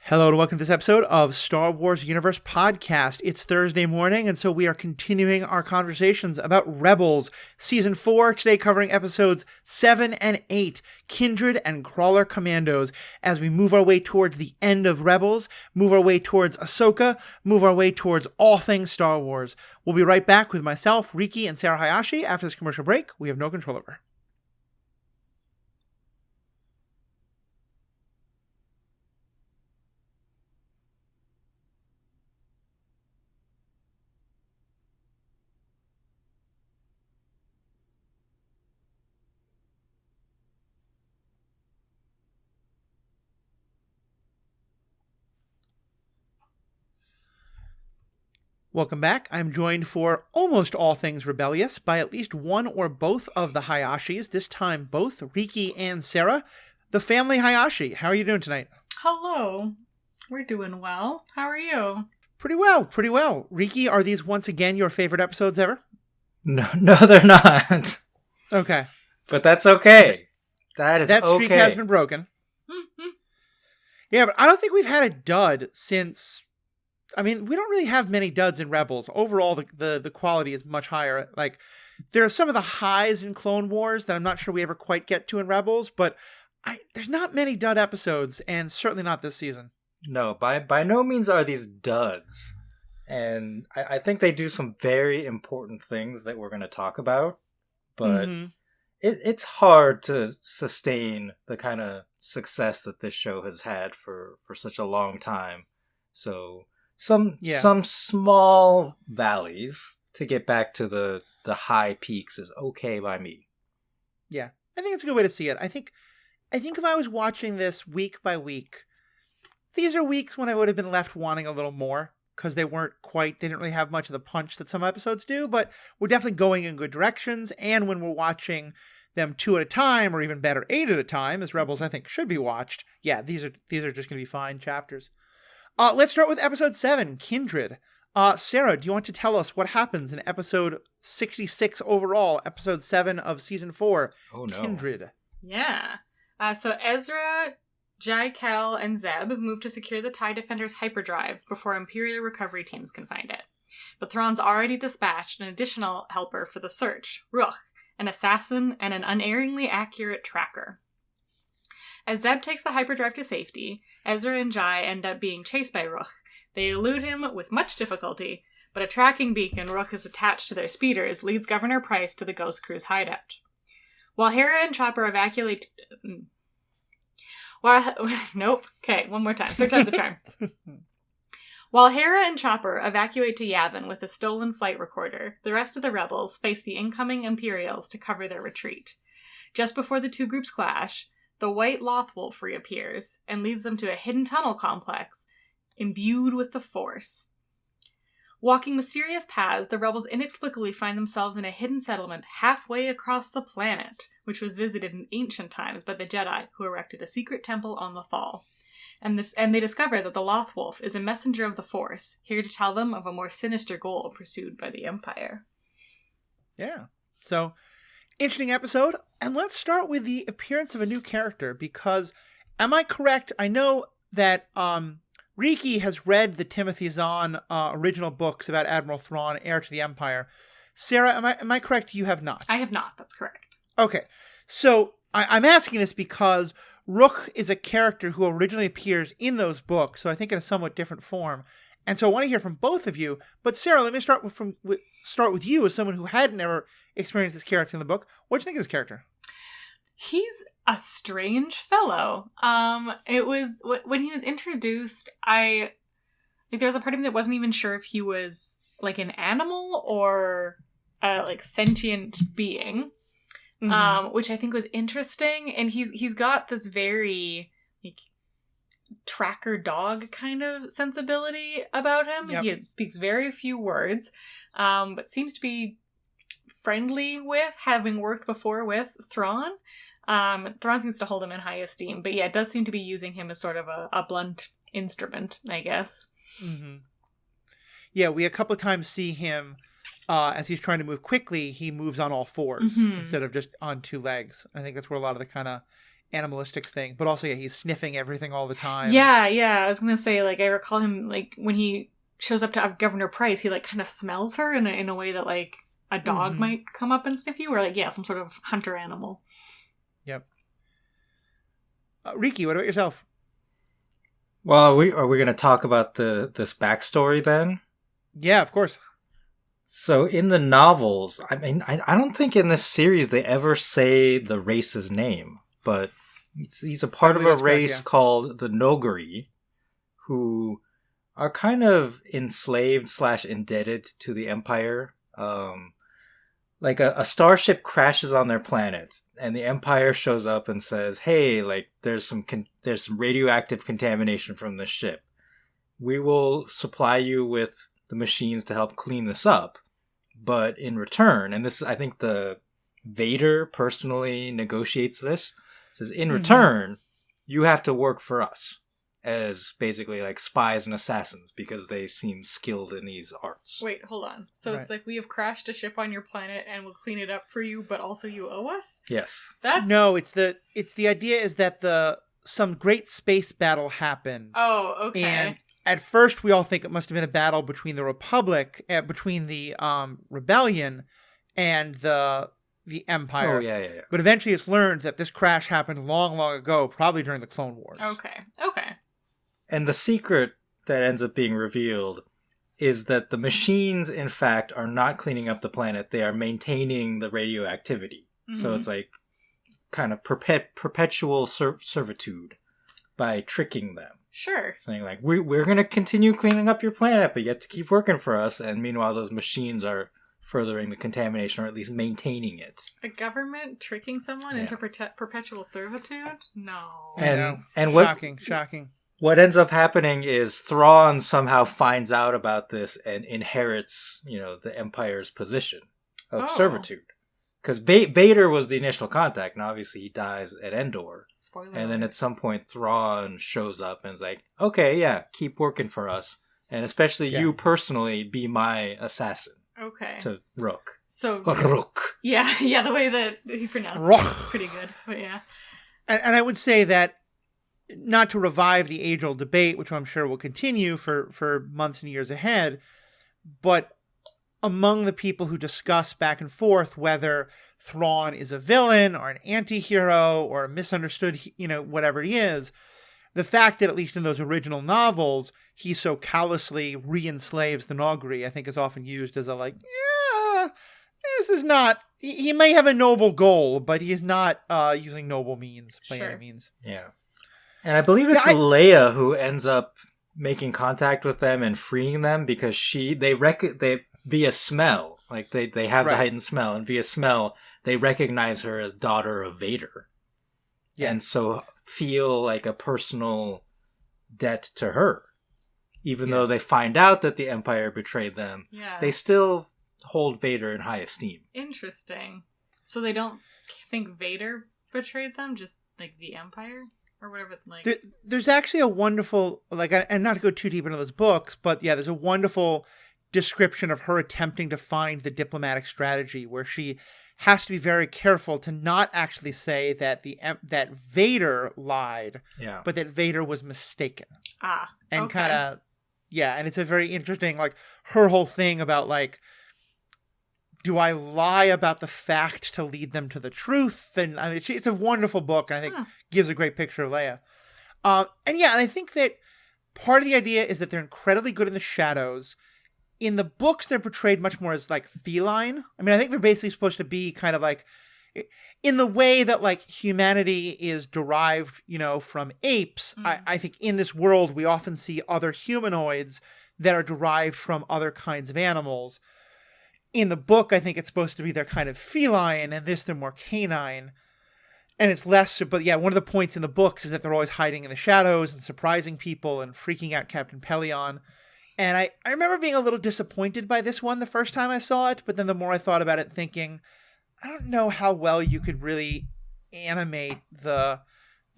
Hello and welcome to this episode of Star Wars Universe Podcast. It's Thursday morning, and so we are continuing our conversations about Rebels Season 4, today covering episodes 7 and 8, Kindred and Crawler Commandos, as we move our way towards the end of Rebels, move our way towards Ahsoka, move our way towards all things Star Wars. We'll be right back with myself, Riki and Sarah Hayashi after this commercial break we have no control over. Welcome back. I'm joined for almost all things rebellious by at least one or both of the Hayashis, this time both Riki and Sarah, the family Hayashi. How are you doing tonight? Hello. We're doing well. How are you? Pretty well. Riki, are these once again your favorite episodes ever? No, they're not. Okay. But that's okay. That streak has been broken. Yeah, but I don't think we've had a dud since... I mean, we don't really have many duds in Rebels. Overall, the quality is much higher. Like, there are some of the highs in Clone Wars that I'm not sure we ever quite get to in Rebels, but there's not many dud episodes, and certainly not this season. No, by no means are these duds. And I think they do some very important things that we're going to talk about, but it's hard to sustain the kind of success that this show has had for such a long time. So... Some small valleys to get back to the high peaks is okay by me. Yeah, I think it's a good way to see it. I think if I was watching this week by week, these are weeks when I would have been left wanting a little more because they didn't really have much of the punch that some episodes do, but we're definitely going in good directions. And when we're watching them 2 at a time, or even better, 8 at a time, as Rebels I think should be watched, yeah, these are just going to be fine chapters. Let's start with episode 7, Kindred. Sarah, do you want to tell us what happens in episode 66 overall, episode 7 of season 4, Kindred? Yeah. So Ezra, Jai Kel, and Zeb move to secure the TIE Defender's hyperdrive before Imperial recovery teams can find it. But Thrawn's already dispatched an additional helper for the search, Rukh, an assassin and an unerringly accurate tracker. As Zeb takes the hyperdrive to safety, Ezra and Jai end up being chased by Rukh. They elude him with much difficulty, but a tracking beacon Rukh is attached to their speeders leads Governor Price to the Ghost Crew's hideout. While Hera and Chopper evacuate... Nope. Okay, one more time. Third time's the charm. While Hera and Chopper evacuate to Yavin with a stolen flight recorder, the rest of the rebels face the incoming Imperials to cover their retreat. Just before the two groups clash, the White Lothwolf reappears and leads them to a hidden tunnel complex imbued with the Force. Walking mysterious paths, the rebels inexplicably find themselves in a hidden settlement halfway across the planet, which was visited in ancient times by the Jedi, who erected a secret temple on Lothal. And they discover that the Lothwolf is a messenger of the Force, here to tell them of a more sinister goal pursued by the Empire. Yeah. So... interesting episode, and let's start with the appearance of a new character, because, am I correct? I know that Riki has read the Timothy Zahn original books about Admiral Thrawn, heir to the Empire. Sarah, am I correct? You have not. I have not, that's correct. Okay, so I'm asking this because Rukh is a character who originally appears in those books, so I think in a somewhat different form. And so I want to hear from both of you. But Sarah, let me start with you as someone who had never experienced this character in the book. What do you think of this character? He's a strange fellow. It was when he was introduced, there was a part of me that wasn't even sure if he was like an animal or a like sentient being, which I think was interesting. And he's got this very like tracker dog kind of sensibility about him. Yep. He speaks very few words, but seems to be friendly with, having worked before with Thrawn. Thrawn seems to hold him in high esteem, but yeah, it does seem to be using him as sort of a blunt instrument, I guess. Mm-hmm. Yeah, we a couple of times see him as he's trying to move quickly, he moves on all fours instead of just on 2 legs. I think that's where a lot of the kind of animalistic thing. But also, yeah, he's sniffing everything all the time. Yeah. I was gonna say, like, I recall him, like, when he shows up to Governor Price, he, like, kind of smells her in a way that, like, a dog might come up and sniff you, or, like, yeah, some sort of hunter animal. Yep. Riki, what about yourself? Well, are we going to talk about this backstory then? Yeah, of course. So in the novels, I mean, I don't think in this series they ever say the race's name, but he's a part of a race called the Nogari, who are kind of enslaved / indebted to the Empire. Like a starship crashes on their planet, and the Empire shows up and says, "Hey, like there's some radioactive contamination from this ship. We will supply you with the machines to help clean this up, but in return," and this, I think the Vader personally negotiates this, says, "In return, you have to work for us as basically like spies and assassins because they seem skilled in these arts." Wait, hold on. So It's like, we have crashed a ship on your planet and we'll clean it up for you, but also you owe us? Yes. No, it's the idea is that some great space battle happened. Oh, okay. And at first we all think it must have been a battle between the Republic, between the rebellion and the Empire. Oh, yeah. But eventually it's learned that this crash happened long, long ago, probably during the Clone Wars. Okay. And the secret that ends up being revealed is that the machines, in fact, are not cleaning up the planet. They are maintaining the radioactivity. Mm-hmm. So it's like kind of perpetual servitude by tricking them. Sure. Saying like, we're going to continue cleaning up your planet, but you have to keep working for us. And meanwhile, those machines are furthering the contamination, or at least maintaining it. A government tricking someone into perpetual servitude? No. And shocking. What ends up happening is Thrawn somehow finds out about this and inherits, the Empire's position of servitude. Because Vader was the initial contact, and obviously he dies at Endor. Spoiler. And then at some point, Thrawn shows up and is like, "Okay, yeah, keep working for us, and especially you personally, be my assassin." Okay. To Rook. So Rook. Yeah, the way that he pronounced it is pretty good. But yeah. And I would say that, not to revive the age-old debate, which I'm sure will continue for months and years ahead, but among the people who discuss back and forth whether Thrawn is a villain or an anti-hero or a misunderstood, whatever he is, the fact that at least in those original novels, he so callously re-enslaves the Nogri, I think is often used as a this is not, he may have a noble goal, but he is not using noble means by any means. Yeah. And I believe it's Leia who ends up making contact with them and freeing them because they via smell, like they have the heightened smell, and via smell they recognize her as daughter of Vader. Yeah. And so feel like a personal debt to her. Even though they find out that the Empire betrayed them, they still hold Vader in high esteem. Interesting. So they don't think Vader betrayed them, just like the Empire? Or whatever, like there's actually a wonderful, and not to go too deep into those books, but there's a wonderful description of her attempting to find the diplomatic strategy where she has to be very careful to not actually say that that Vader lied, but that Vader was mistaken. And kind of, and it's a very interesting, her whole thing about do I lie about the fact to lead them to the truth? And I mean, it's a wonderful book, and I think gives a great picture of Leia. And I think that part of the idea is that they're incredibly good in the shadows. In the books, they're portrayed much more as feline. I mean, I think they're basically supposed to be kind of in the way that humanity is derived, from apes. I think in this world we often see other humanoids that are derived from other kinds of animals. In the book, I think it's supposed to be they're kind of feline, and this they're more canine. And it's less, but one of the points in the books is that they're always hiding in the shadows and surprising people and freaking out Captain Pelion. And I remember being a little disappointed by this one the first time I saw it, but then the more I thought about it, thinking, I don't know how well you could really animate the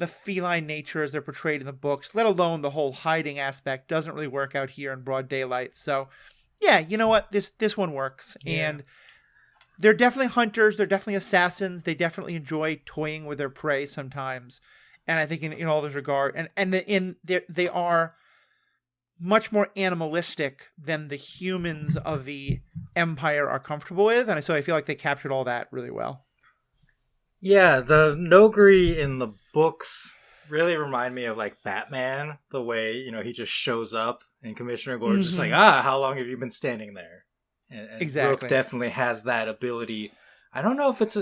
feline nature as they're portrayed in the books, let alone the whole hiding aspect doesn't really work out here in broad daylight. So, you know what? This one works. Yeah. And they're definitely hunters. They're definitely assassins. They definitely enjoy toying with their prey sometimes. And I think in all those regard, they are much more animalistic than the humans of the Empire are comfortable with. And so I feel like they captured all that really well. Yeah, the Nogri in the books really remind me of like Batman, the way, he just shows up and Commissioner Gordon's just like, how long have you been standing there? And Exactly. Rook definitely has that ability. I don't know if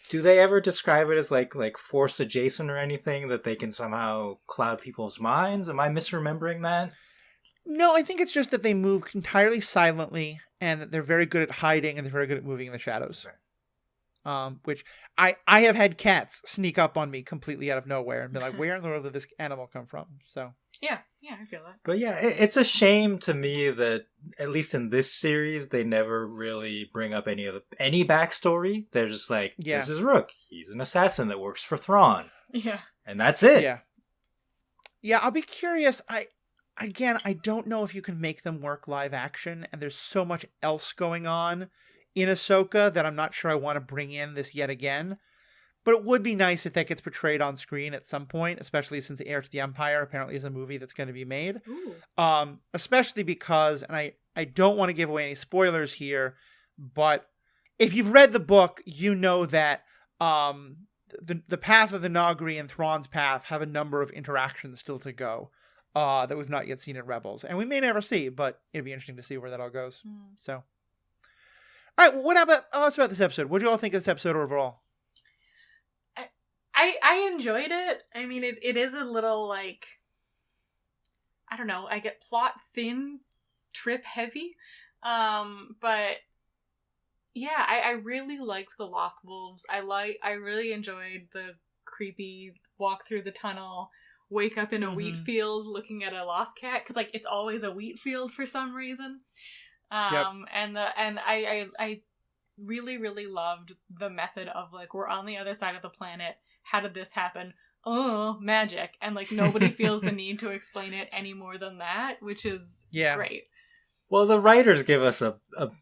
do they ever describe it as like force adjacent or anything, that they can somehow cloud people's minds? Am I misremembering that? No, I think it's just that they move entirely silently and that they're very good at hiding and they're very good at moving in the shadows. Right. Which I have had cats sneak up on me completely out of nowhere and be like, where in the world did this animal come from? So Yeah, I feel that. But yeah, it's a shame to me that, at least in this series, they never really bring up any backstory. They're just like, this is Rook. He's an assassin that works for Thrawn. Yeah. And that's it. Yeah. Yeah, I'll be curious. I don't know if you can make them work live action, and there's so much else going on in Ahsoka that I'm not sure I want to bring in this yet again. But it would be nice if that gets portrayed on screen at some point, especially since Heir to the Empire apparently is a movie that's going to be made. Ooh. Especially because, and I don't want to give away any spoilers here, but if you've read the book, you know that the path of the Nagri and Thrawn's path have a number of interactions still to go that we've not yet seen in Rebels. And we may never see, but it'd be interesting to see where that all goes. So, all right, what about this episode? What do you all think of this episode overall? I enjoyed it. I mean, it is a little, like, I don't know, I get plot thin, trip heavy. But yeah, I really liked the Loth Wolves. I really enjoyed the creepy walk through the tunnel, wake up in a wheat field looking at a Loth cat, because like it's always a wheat field for some reason. And I really, really loved the method of like, we're on the other side of the planet. How did this happen? Oh, magic. And like nobody feels the need to explain it any more than that, which is great. Well, the writers give us a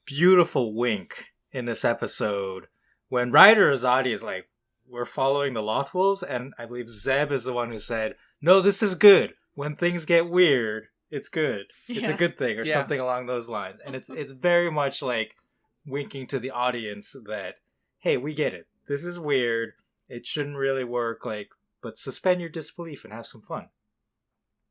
beautiful wink in this episode when Ryder Azadi is like, we're following the Loth Wolves, and I believe Zeb is the one who said, no, this is good. When things get weird, it's good. It's a good thing, or something along those lines. And it's very much like winking to the audience that, hey, we get it. This is weird. It shouldn't really work, but suspend your disbelief and have some fun.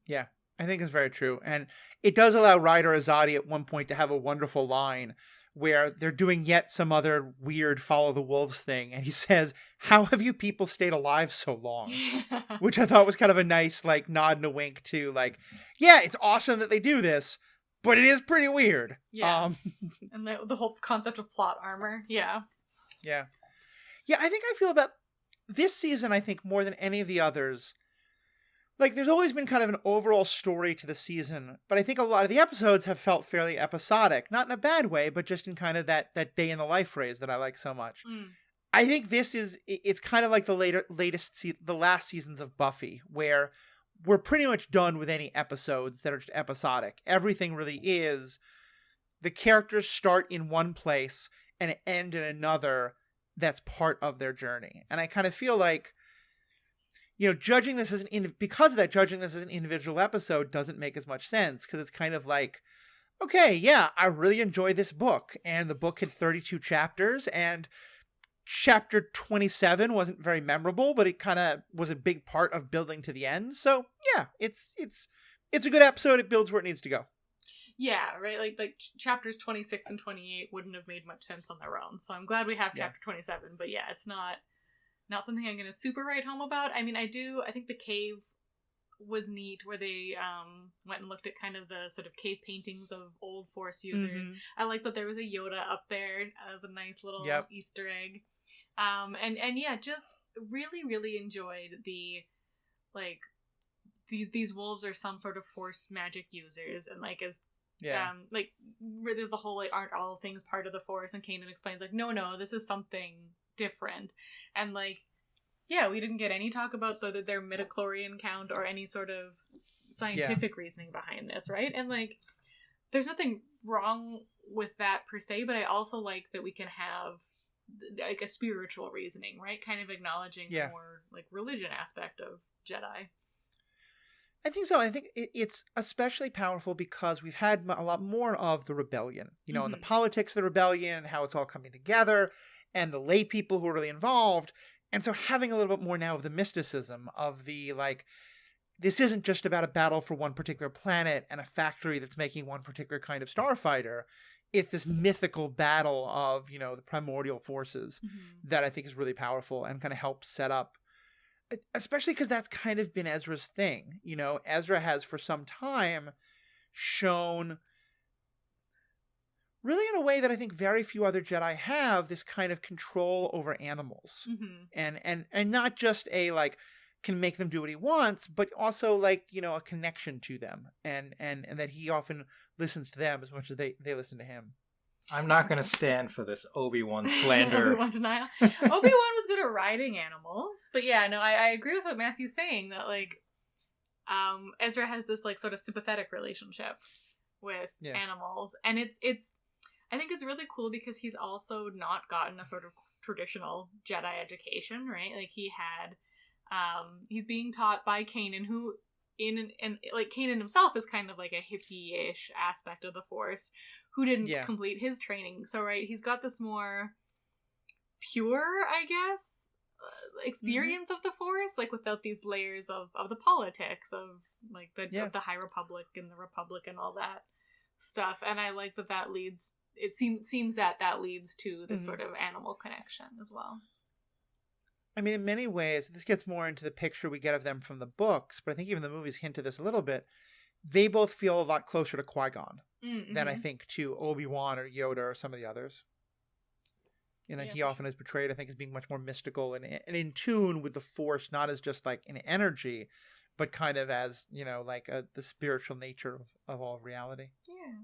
Yeah, I think it's very true. And it does allow Ryder Azadi at one point to have a wonderful line where they're doing yet some other weird follow the wolves thing. And he says, how have you people stayed alive so long? Which I thought was kind of a nice like nod and a wink to like, yeah, it's awesome that they do this, but it is pretty weird. Yeah. And the whole concept of plot armor. Yeah. Yeah. Yeah, I think I feel about this season, I think, more than any of the others, like, there's always been kind of an overall story to the season, but I think a lot of the episodes have felt fairly episodic. Not in a bad way, but just in kind of that day in the life phrase that I like so much. I think it's kind of like the last seasons of Buffy, where we're pretty much done with any episodes that are just episodic. Everything really is, the characters start in one place and end in another that's part of their journey. And I kind of feel like, judging this as because of that, judging this as an individual episode doesn't make as much sense, because it's kind of like, okay, yeah, I really enjoy this book, and the book had 32 chapters, and chapter 27 wasn't very memorable, but it kind of was a big part of building to the end. So yeah, it's a good episode. It builds where it needs to go. Yeah, right. Like chapters 26 and 28 wouldn't have made much sense on their own. So I'm glad we have chapter 27. But yeah, it's not something I'm going to super write home about. I mean, I think the cave was neat, where they went and looked at kind of the sort of cave paintings of old Force users. I like that there was a Yoda up there as a nice little Easter egg. And yeah, just really, really enjoyed the, like, these wolves are some sort of Force magic users, and like as like where there's the whole like, aren't all things part of the Force, and Kanan explains like, no, this is something different. And like, yeah, we didn't get any talk about their midichlorian count or any sort of scientific reasoning behind this, right? And like, there's nothing wrong with that per se, but I also like that we can have like a spiritual reasoning, right? Kind of acknowledging the more like religion aspect of Jedi. I think so. I think it's especially powerful because we've had a lot more of the rebellion, you know, and the politics of the rebellion, how it's all coming together, and the lay people who are really involved. And so having a little bit more now of the mysticism of the, like, this isn't just about a battle for one particular planet and a factory that's making one particular kind of starfighter. It's this mythical battle of, you know, the primordial forces that I think is really powerful and kind of helps set up, especially because that's kind of been Ezra's thing. You know, Ezra has for some time shown, really in a way that I think very few other Jedi have, this kind of control over animals. And not just a, like, can make them do what he wants, but also, like, you know, a connection to them. And that he often listens to them as much as they listen to him. I'm not going to stand for this Obi-Wan slander. Obi-Wan denial. Obi-Wan was good at riding animals. But yeah, no, I agree with what Matthew's saying, that, like, Ezra has this, like, sort of sympathetic relationship with animals. And it's I think it's really cool because he's also not gotten a sort of traditional Jedi education, right? Like, he had, he's being taught by Kanan, who like Kanan himself is kind of like a hippie-ish aspect of the Force, who didn't complete his training. So, right, he's got this more pure, I guess, experience of the Force, like, without these layers of the politics of, like, of the High Republic and the Republic and all that stuff. And I like that leads, it seems that leads to this sort of animal connection as well. I mean, in many ways, this gets more into the picture we get of them from the books, but I think even the movies hint at this a little bit. They both feel a lot closer to Qui-Gon than I think to Obi-Wan or Yoda or some of the others. You know, he often is portrayed, I think, as being much more mystical and in tune with the Force, not as just like an energy, but kind of as, you know, like the spiritual nature of all reality. Yeah.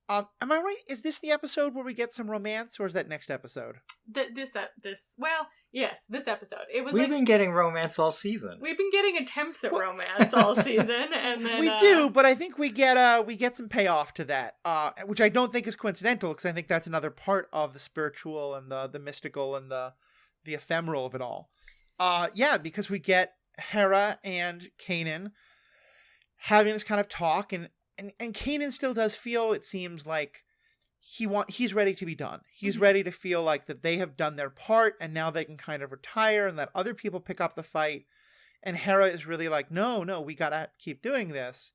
Am I right? Is this the episode where we get some romance, or is that next episode? This episode. It was. We've been getting romance all season. We've been getting attempts at romance all season, and then we do. But I think we get some payoff to that, which I don't think is coincidental, because I think that's another part of the spiritual and the mystical and the ephemeral of it all. Because we get Hera and Kanan having this kind of talk, and Kanan still does feel, it seems like, he's ready to be done. He's ready to feel like that they have done their part, and now they can kind of retire and let other people pick up the fight. And Hera is really like, no, we gotta keep doing this.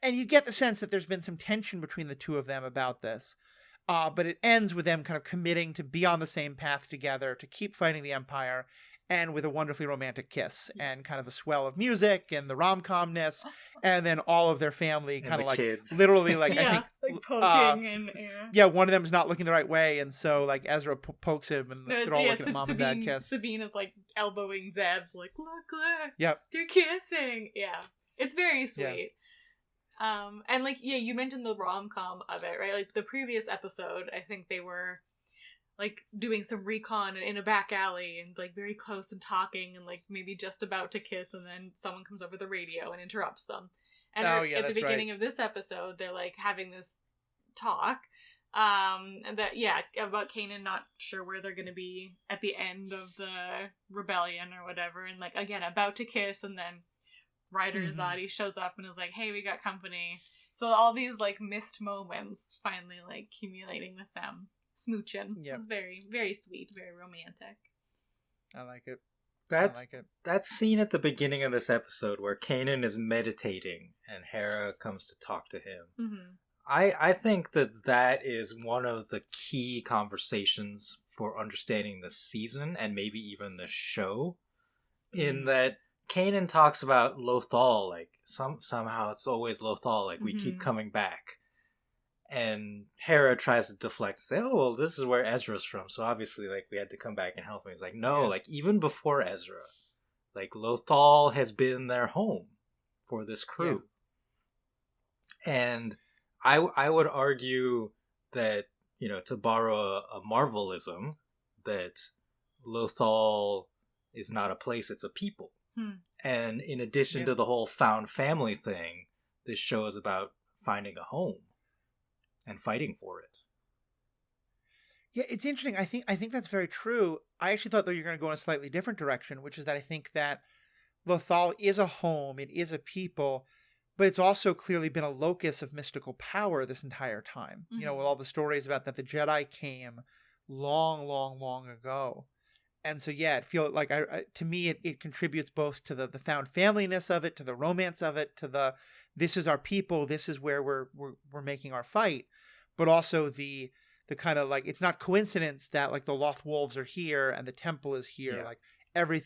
And you get the sense that there's been some tension between the two of them about this. But it ends with them kind of committing to be on the same path together, to keep fighting the Empire, and with a wonderfully romantic kiss and kind of a swell of music and the rom-comness, and then all of their family kind of like kids. Literally like, I think like poking and one of them is not looking the right way, and so like Ezra pokes him, and they're all looking at mom and dad kiss. Sabine is like elbowing Zeb, like, look, yep, they're kissing. Yeah, it's very sweet. And like, you mentioned the rom-com of it, right? Like the previous episode, I think they were like doing some recon in a back alley and like very close and talking and like maybe just about to kiss, and then someone comes over the radio and interrupts them. And at the beginning of this episode, they're like having this talk about Kanan not sure where they're going to be at the end of the rebellion or whatever, and like again about to kiss, and then Ryder Azadi shows up and is like, hey, we got company. So all these like missed moments finally like accumulating with them. Smooching. It was very, very sweet, very romantic. I like it. That scene at the beginning of this episode where Kanan is meditating and Hera comes to talk to him. I think that is one of the key conversations for understanding the season and maybe even the show. In that Kanan talks about Lothal, like somehow it's always Lothal, like we keep coming back. And Hera tries to deflect, say, oh, well, this is where Ezra's from, so obviously, like, we had to come back and help him. He's like, no, like, even before Ezra, like, Lothal has been their home for this crew. Yeah. And I would argue that, you know, to borrow a Marvelism, that Lothal is not a place, it's a people. And in addition to the whole found family thing, this show is about finding a home and fighting for it. Yeah, it's interesting. I think that's very true. I actually thought that you're going to go in a slightly different direction, which is that I think that Lothal is a home, it is a people, but it's also clearly been a locus of mystical power this entire time. Mm-hmm. You know, with all the stories about that the Jedi came long, long, long ago. And so, yeah, it feels like, to me, it contributes both to the found familyness of it, to the romance of it, to the, this is our people, this is where we're making our fight, but also the kind of like, it's not coincidence that like the Loth Wolves are here and the temple is here. Yeah. Like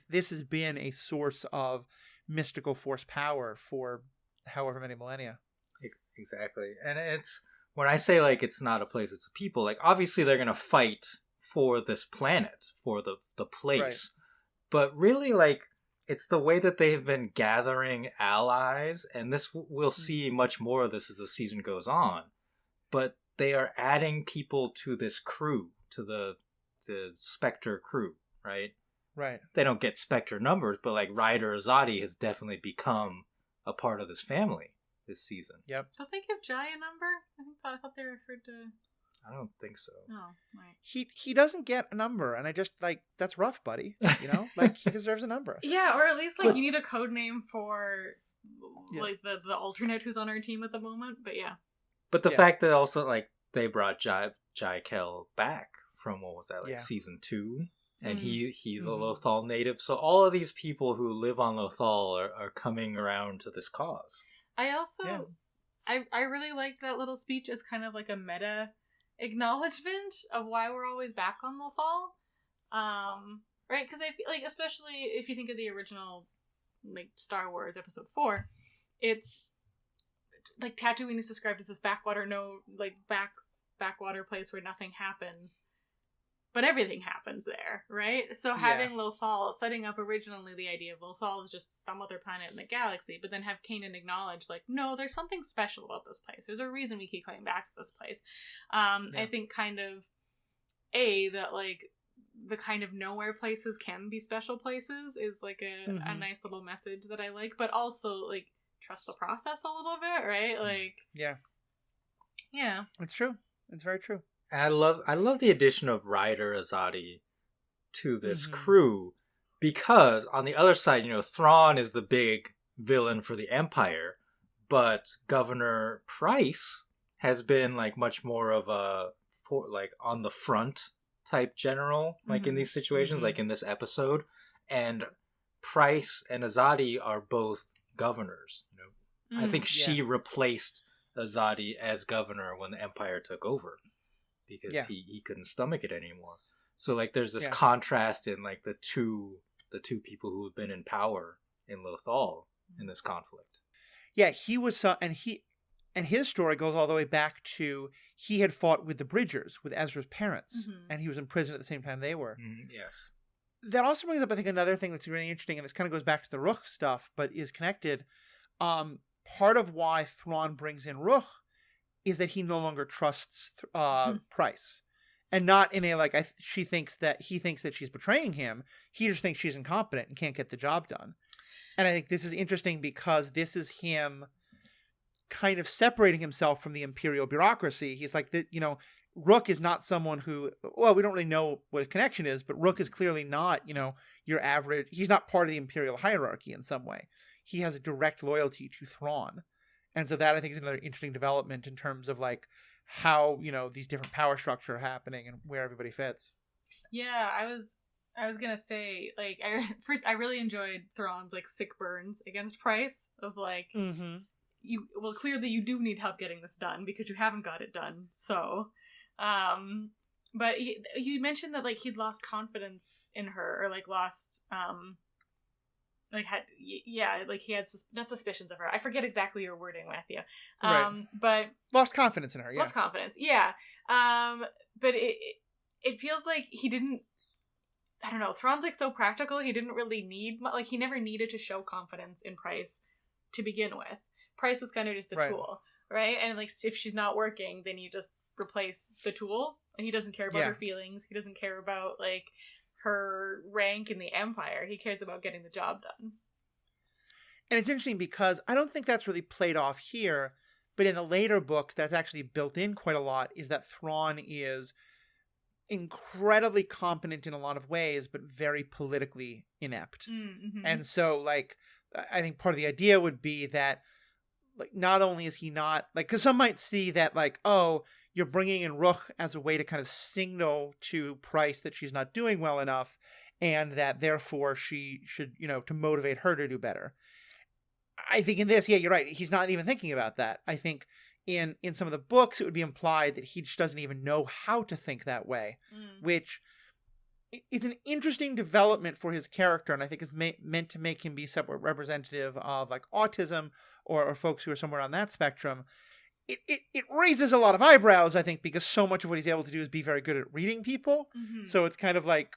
this has been a source of mystical force power for however many millennia. Exactly. And it's, when I say like it's not a place, it's a people, like obviously they're going to fight for this planet, for the place. Right. But really, like, it's the way that they've been gathering allies, and this we'll see much more of this as the season goes on. But they are adding people to this crew, to the Spectre crew, right? Right. They don't get Spectre numbers, but like Ryder Azadi has definitely become a part of this family this season. Yep. Don't they give Jai a number? I thought they referred to... I don't think so. No, right. He doesn't get a number, and I just, like, that's rough, buddy. You know? Like, he deserves a number. Yeah, or at least, like, you need a code name for, like, the alternate who's on our team at the moment, but yeah. But the fact that also, like, they brought Jai Kell back from, what was that, like, season 2? And he's a Lothal native, so all of these people who live on Lothal are coming around to this cause. I also, I really liked that little speech as kind of like a meta acknowledgement of why we're always back on Lothal. Right? Because I feel like, especially if you think of the original, like, Star Wars Episode 4, it's, like, Tatooine is described as this backwater, backwater place where nothing happens. But everything happens there, right? So having Lothal, setting up originally the idea of Lothal is just some other planet in the galaxy, but then have Kanan acknowledge, like, no, there's something special about this place. There's a reason we keep coming back to this place. I think kind of, that, like, the kind of nowhere places can be special places is, like, a nice little message that I like, but also, like, trust the process a little bit, right? Like... Yeah. It's true. It's very true. I love the addition of Ryder Azadi to this crew, because on the other side, you know, Thrawn is the big villain for the Empire, but Governor Price has been like much more of a on the front type general, like in these situations, like in this episode, and Price and Azadi are both governors. You know, I think she replaced Azadi as governor when the Empire took over, because he couldn't stomach it anymore. So like there's this contrast in like the two people who have been in power in Lothal in this conflict. Yeah, he was and his story goes all the way back to he had fought with the Bridgers, with Ezra's parents, and he was in prison at the same time they were. Yes. That also brings up, I think, another thing that's really interesting, and this kind of goes back to the Rook stuff, but is connected. Part of why Thrawn brings in Rook is that he no longer trusts Price, and not in a like he thinks that she's betraying him. He just thinks she's incompetent and can't get the job done. And I think this is interesting because this is him kind of separating himself from the Imperial bureaucracy. He's like that, you know. Rook is not someone who, well, we don't really know what a connection is, but Rook is clearly not, you know, your average. He's not part of the Imperial hierarchy in some way. He has a direct loyalty to Thrawn. And so that, I think, is another interesting development in terms of, like, how, you know, these different power structure are happening and where everybody fits. Yeah, I was going to say, like, I really enjoyed Thrawn's, like, sick burns against Price of, like, clearly you do need help getting this done because you haven't got it done, so... but you mentioned that, like, he'd lost confidence in her, or, like, lost, like, he had not suspicions of her. I forget exactly your wording, Matthew. Right. But... Lost confidence in her, yeah. Lost confidence, yeah. But it feels like he didn't, I don't know, Thrawn's, like, so practical, he didn't really need, like, he never needed to show confidence in Price to begin with. Price was kind of just a tool, right? And, like, if she's not working, then you just replace the tool. He doesn't care about her feelings. He doesn't care about, like, her rank in the Empire. He cares about getting the job done. And it's interesting because I don't think that's really played off here, But in the later books, that's actually built in quite a lot, is that Thrawn is incredibly competent in a lot of ways, but very politically inept. Mm-hmm. And so, like, I think part of the idea would be that, like, not only is he not, like, because some might see that, like, oh, you're bringing in Rook as a way to kind of signal to Price that she's not doing well enough, and that therefore she should, to motivate her to do better. I think in this, yeah, you're right. He's not even thinking about that. I think in some of the books, it would be implied that he just doesn't even know how to think that way, which is an interesting development for his character, and I think is meant to make him be somewhat representative of, like, autism or folks who are somewhere on that spectrum. It raises a lot of eyebrows, I think, because so much of what he's able to do is be very good at reading people. Mm-hmm. So it's kind of like,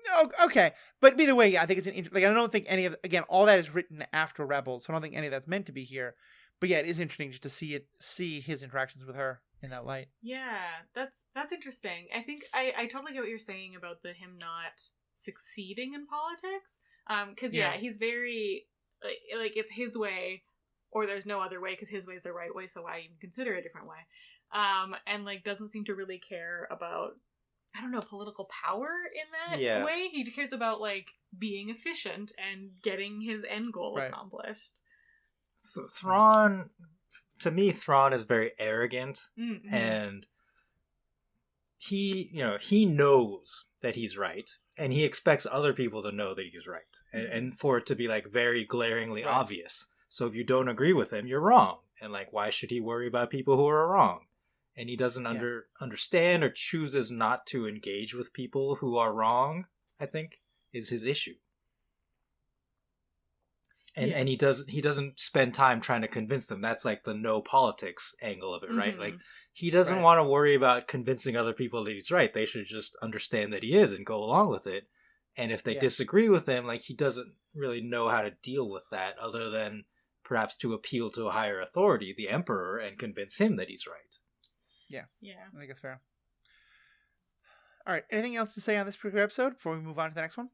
no, okay. But either way, yeah, I think it's like, I don't think any of, again, all that is written after Rebels, so I don't think any of that's meant to be here. But yeah, it is interesting just to see his interactions with her in that light. Yeah, that's interesting. I think I totally get what you're saying about him not succeeding in politics. Because he's very like it's his way, or there's no other way, because his way is the right way. So why even consider a different way? And like doesn't seem to really care about, I don't know, political power in that way. He cares about like being efficient and getting his end goal accomplished. So Thrawn, to me, Thrawn is very arrogant, and he knows that he's right, and he expects other people to know that he's right, and for it to be like very glaringly obvious. So if you don't agree with him, you're wrong, and like why should he worry about people who are wrong? And he doesn't understand or chooses not to engage with people who are wrong, I think, is his issue. And he doesn't spend time trying to convince them. That's like the no politics angle of it, right? Like he doesn't want to worry about convincing other people that he's right. They should just understand that he is and go along with it. And if they disagree with him, like he doesn't really know how to deal with that other than perhaps to appeal to a higher authority, the Emperor, and convince him that he's right. Yeah. I think it's fair. All right. Anything else to say on this particular episode before we move on to the next one?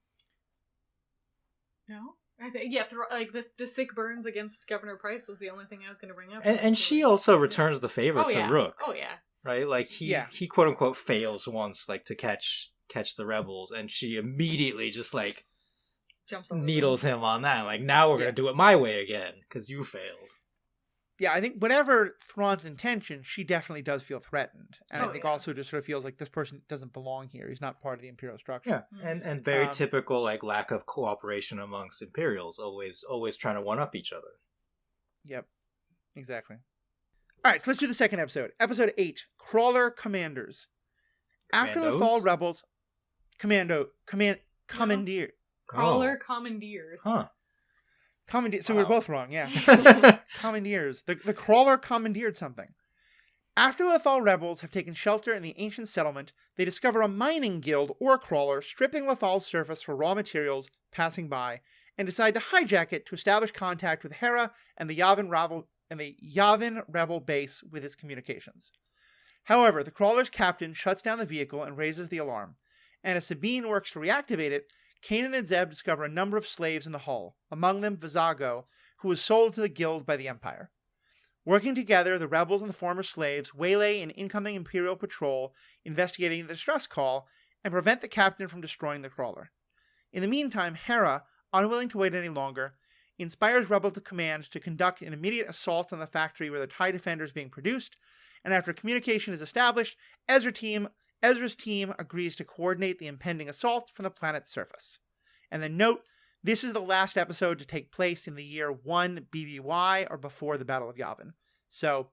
No. I think like the sick burns against Governor Price was the only thing I was going to bring up. And she also returns the favor to Rook. Oh yeah. Right? Like he quote unquote fails once, like to catch the rebels, and she immediately just like needles him on that. Like now we're going to do it my way again because you failed. Yeah, I think whatever Thrawn's intention, she definitely does feel threatened. And I think also just sort of feels like this person doesn't belong here. He's not part of the Imperial structure. Yeah, and very typical like lack of cooperation amongst Imperials, always trying to one-up each other. Yep, exactly. All right, so let's do the second episode. Episode 8, Crawler Commanders. After the fall rebels... Commandeer. Crawler Commandeers. Huh. So we were both wrong, yeah. Commandeers. The Crawler commandeered something. After the Lothal rebels have taken shelter in the ancient settlement, they discover a mining guild or crawler stripping Lothal's surface for raw materials passing by, and decide to hijack it to establish contact with Hera and the Yavin rebel base with its communications. However, the crawler's captain shuts down the vehicle and raises the alarm, and as Sabine works to reactivate it, Kanan and Zeb discover a number of slaves in the hull, among them Vizago, who was sold to the guild by the Empire. Working together, the rebels and the former slaves waylay an incoming Imperial patrol investigating the distress call and prevent the captain from destroying the crawler. In the meantime, Hera, unwilling to wait any longer, inspires Rebel to Command to conduct an immediate assault on the factory where the TIE Defender is being produced, and after communication is established, Ezra's team agrees to coordinate the impending assault from the planet's surface. And then note, this is the last episode to take place in the year 1 BBY, or before the Battle of Yavin. So,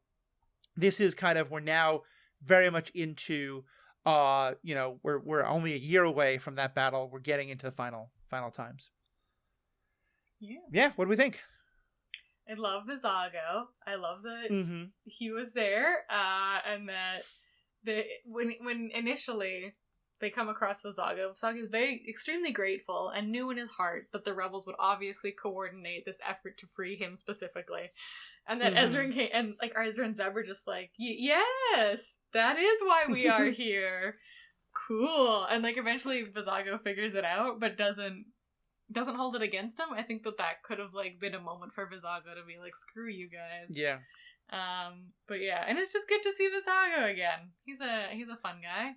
this is kind of, we're now very much into, we're only a year away from that battle. We're getting into the final times. Yeah, what do we think? I love Vizago. I love that he was there, and that when initially they come across Vizago is extremely grateful and knew in his heart that the rebels would obviously coordinate this effort to free him specifically, and that Ezra and Zeb are just like, yes, that is why we are here. Cool. And like eventually Vizago figures it out, but doesn't hold it against him. I think that could have like been a moment for Vizago to be like, screw you guys. Yeah. But yeah, and it's just good to see Vizago again. He's a fun guy.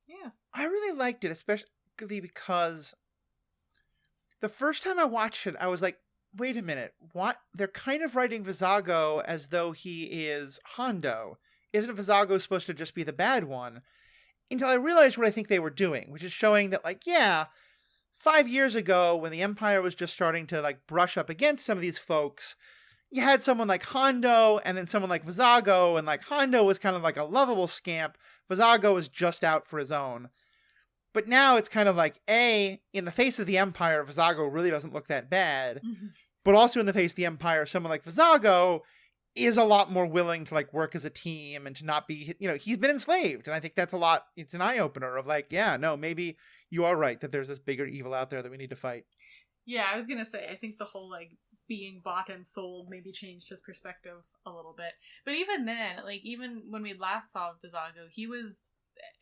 Yeah. I really liked it, especially because the first time I watched it, I was like, wait a minute, what? They're kind of writing Vizago as though he is Hondo. Isn't Vizago supposed to just be the bad one? Until I realized what I think they were doing, which is showing that, like, yeah, 5 years ago, when the Empire was just starting to, like, brush up against some of these folks, you had someone like Hondo, and then someone like Vizago, and, like, Hondo was kind of like a lovable scamp. Vizago was just out for his own. But now it's kind of like, A, in the face of the Empire, Vizago really doesn't look that bad. Mm-hmm. But also in the face of the Empire, someone like Vizago is a lot more willing to, like, work as a team and to not be, you know, he's been enslaved. And I think that's it's an eye-opener of, like, yeah, no, maybe you are right that there's this bigger evil out there that we need to fight. Yeah, I was gonna say, I think the whole, like, being bought and sold maybe changed his perspective a little bit. But even then, like, even when we last saw Vizago, he was,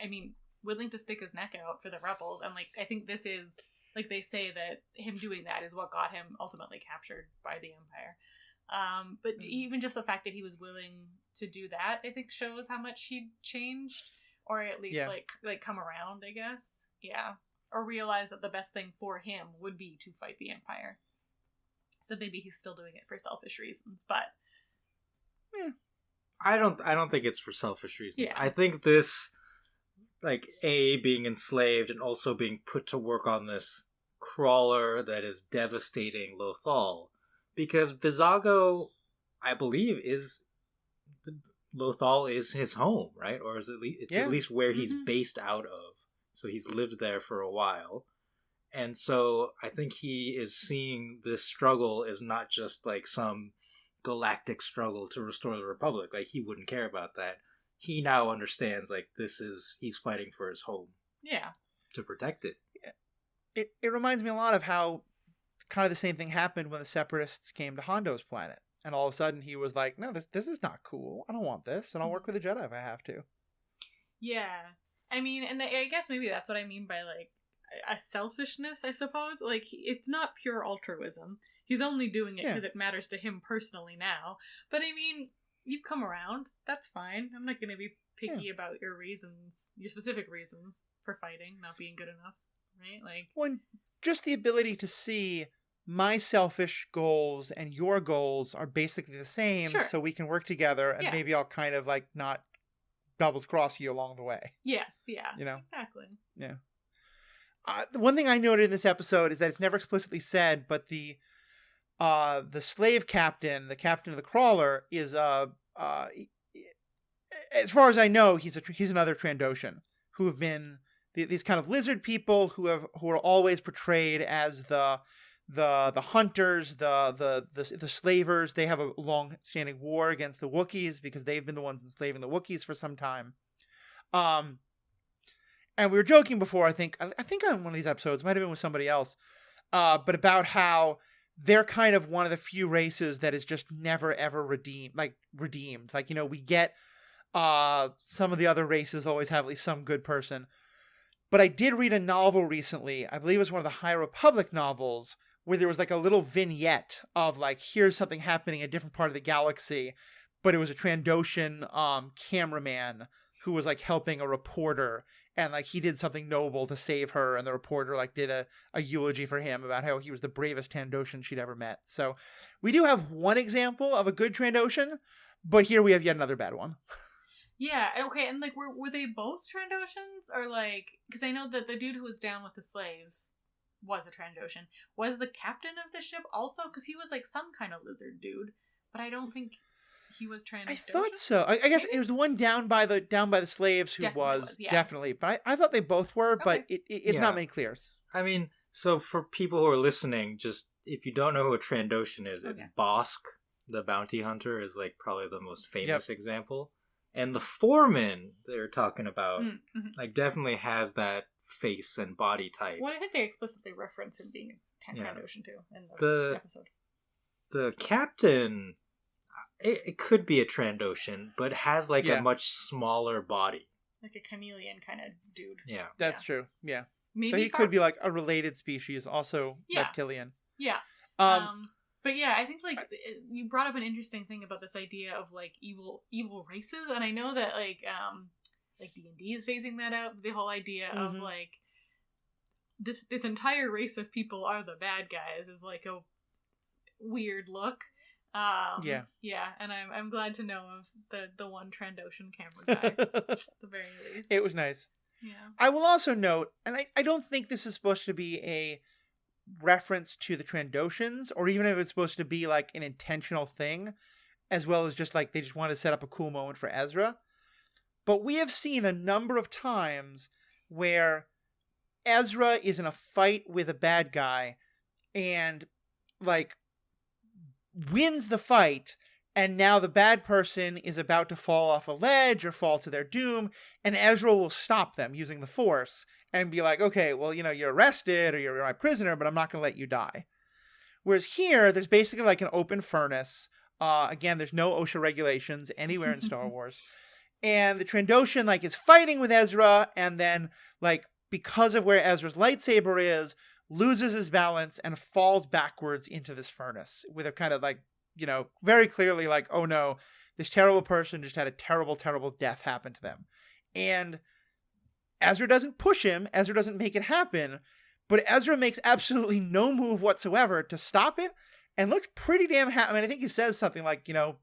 I mean, willing to stick his neck out for the rebels. And, like, I think this is, like, they say that him doing that is what got him ultimately captured by the Empire. But even just the fact that he was willing to do that, I think shows how much he'd changed, or at least like come around, I guess. Yeah. Or realize that the best thing for him would be to fight the Empire. So maybe he's still doing it for selfish reasons, but I don't think it's for selfish reasons. Yeah. I think this, like, being enslaved and also being put to work on this crawler that is devastating Lothal. Because Vizago, I believe, Lothal is his home, right? Or is it's at least where he's based out of. So he's lived there for a while. And so I think he is seeing this struggle as not just like some galactic struggle to restore the Republic. Like, he wouldn't care about that. He now understands, like, he's fighting for his home. Yeah. To protect it. It reminds me a lot of how kind of the same thing happened when the Separatists came to Hondo's planet. And all of a sudden he was like, no, this is not cool. I don't want this. And I'll work with the Jedi if I have to. Yeah. I mean, and I guess maybe that's what I mean by, like, a selfishness, I suppose. Like, it's not pure altruism. He's only doing it because it matters to him personally now. But I mean, you've come around. That's fine. I'm not going to be picky about your reasons, your specific reasons for fighting, not being good enough, right? Like, when just the ability to see my selfish goals and your goals are basically the same, so we can work together, and maybe I'll kind of, like, not double cross you along the way. Yes, yeah. You know? Exactly. Yeah. The one thing I noted in this episode is that it's never explicitly said, but the slave captain, the captain of the crawler, is as far as I know, he's another Trandoshan who have been these kind of lizard people who are always portrayed as the hunters, the slavers. They have a long-standing war against the Wookiees because they've been the ones enslaving the Wookiees for some time. And we were joking before, I think on one of these episodes, might have been with somebody else, but about how they're kind of one of the few races that is just never ever redeemed. Like, you know, we get some of the other races always have at least some good person. But I did read a novel recently, I believe it was one of the High Republic novels, where there was like a little vignette of, like, here's something happening in a different part of the galaxy, but it was a Trandoshan cameraman who was, like, helping a reporter, and, like, he did something noble to save her, and the reporter, like, did a eulogy for him about how he was the bravest Trandoshan she'd ever met. So we do have one example of a good Trandoshan, but here we have yet another bad one. Yeah, okay, and, like, were they both Trandoshans? Or, like, because I know that the dude who was down with the slaves was a Trandoshan. Was the captain of the ship also? Because he was, like, some kind of lizard dude, but I don't think he was Trandoshan. I thought so. I guess it was the one down by the slaves who definitely. But I thought they both were, but it's not made clear. I mean, so for people who are listening, just if you don't know who a Trandoshan is, it's Bosk, the bounty hunter, is, like, probably the most famous example. And the foreman they're talking about, like, definitely has that face and body type. Well, I think they explicitly reference him being a Trandoshan too in the episode. The captain, it could be a Trandoshan, but has, like, a much smaller body. Like a chameleon kind of dude. Yeah. That's true, yeah. Maybe so he could be, like, a related species, also reptilian. Yeah. But yeah, I think like you brought up an interesting thing about this idea of like evil races, and I know that like D&D is phasing that out. The whole idea of like this entire race of people are the bad guys is like a weird look. Yeah, and I'm glad to know of the one Trandoshan camera guy at the very least. It was nice. Yeah. I will also note, and I don't think this is supposed to be a reference to the Trandoshans, or even if it's supposed to be like an intentional thing, as well as just like they just want to set up a cool moment for Ezra. But we have seen a number of times where Ezra is in a fight with a bad guy and like wins the fight, and now the bad person is about to fall off a ledge or fall to their doom, and Ezra will stop them using the Force and be like, okay, well, you know, you're arrested or you're my prisoner, but I'm not going to let you die. Whereas here, there's basically like an open furnace. Again, there's no OSHA regulations anywhere in Star Wars. And the Trandoshan, like, is fighting with Ezra, and then, like, because of where Ezra's lightsaber is, loses his balance and falls backwards into this furnace with a kind of, like, you know, very clearly like, oh no, this terrible person just had a terrible, terrible death happen to them. And Ezra doesn't push him, Ezra doesn't make it happen, but Ezra makes absolutely no move whatsoever to stop it, and looks pretty damn happy. I mean, I think he says something like, you know,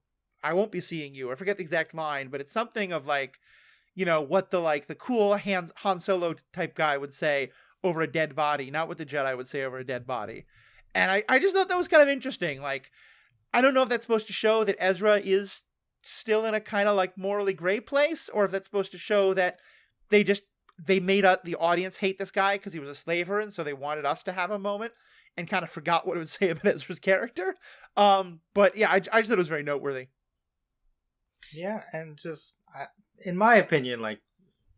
I won't be seeing you. I forget the exact line, but it's something of like, you know, what the cool Han Solo type guy would say over a dead body, not what the Jedi would say over a dead body. And I just thought that was kind of interesting. Like, I don't know if that's supposed to show that Ezra is still in a kind of like morally gray place, or if that's supposed to show that they made the audience hate this guy because he was a slaver, and so they wanted us to have a moment and kind of forgot what it would say about Ezra's character. But yeah, I just thought it was very noteworthy. Yeah, and just, in my opinion, like,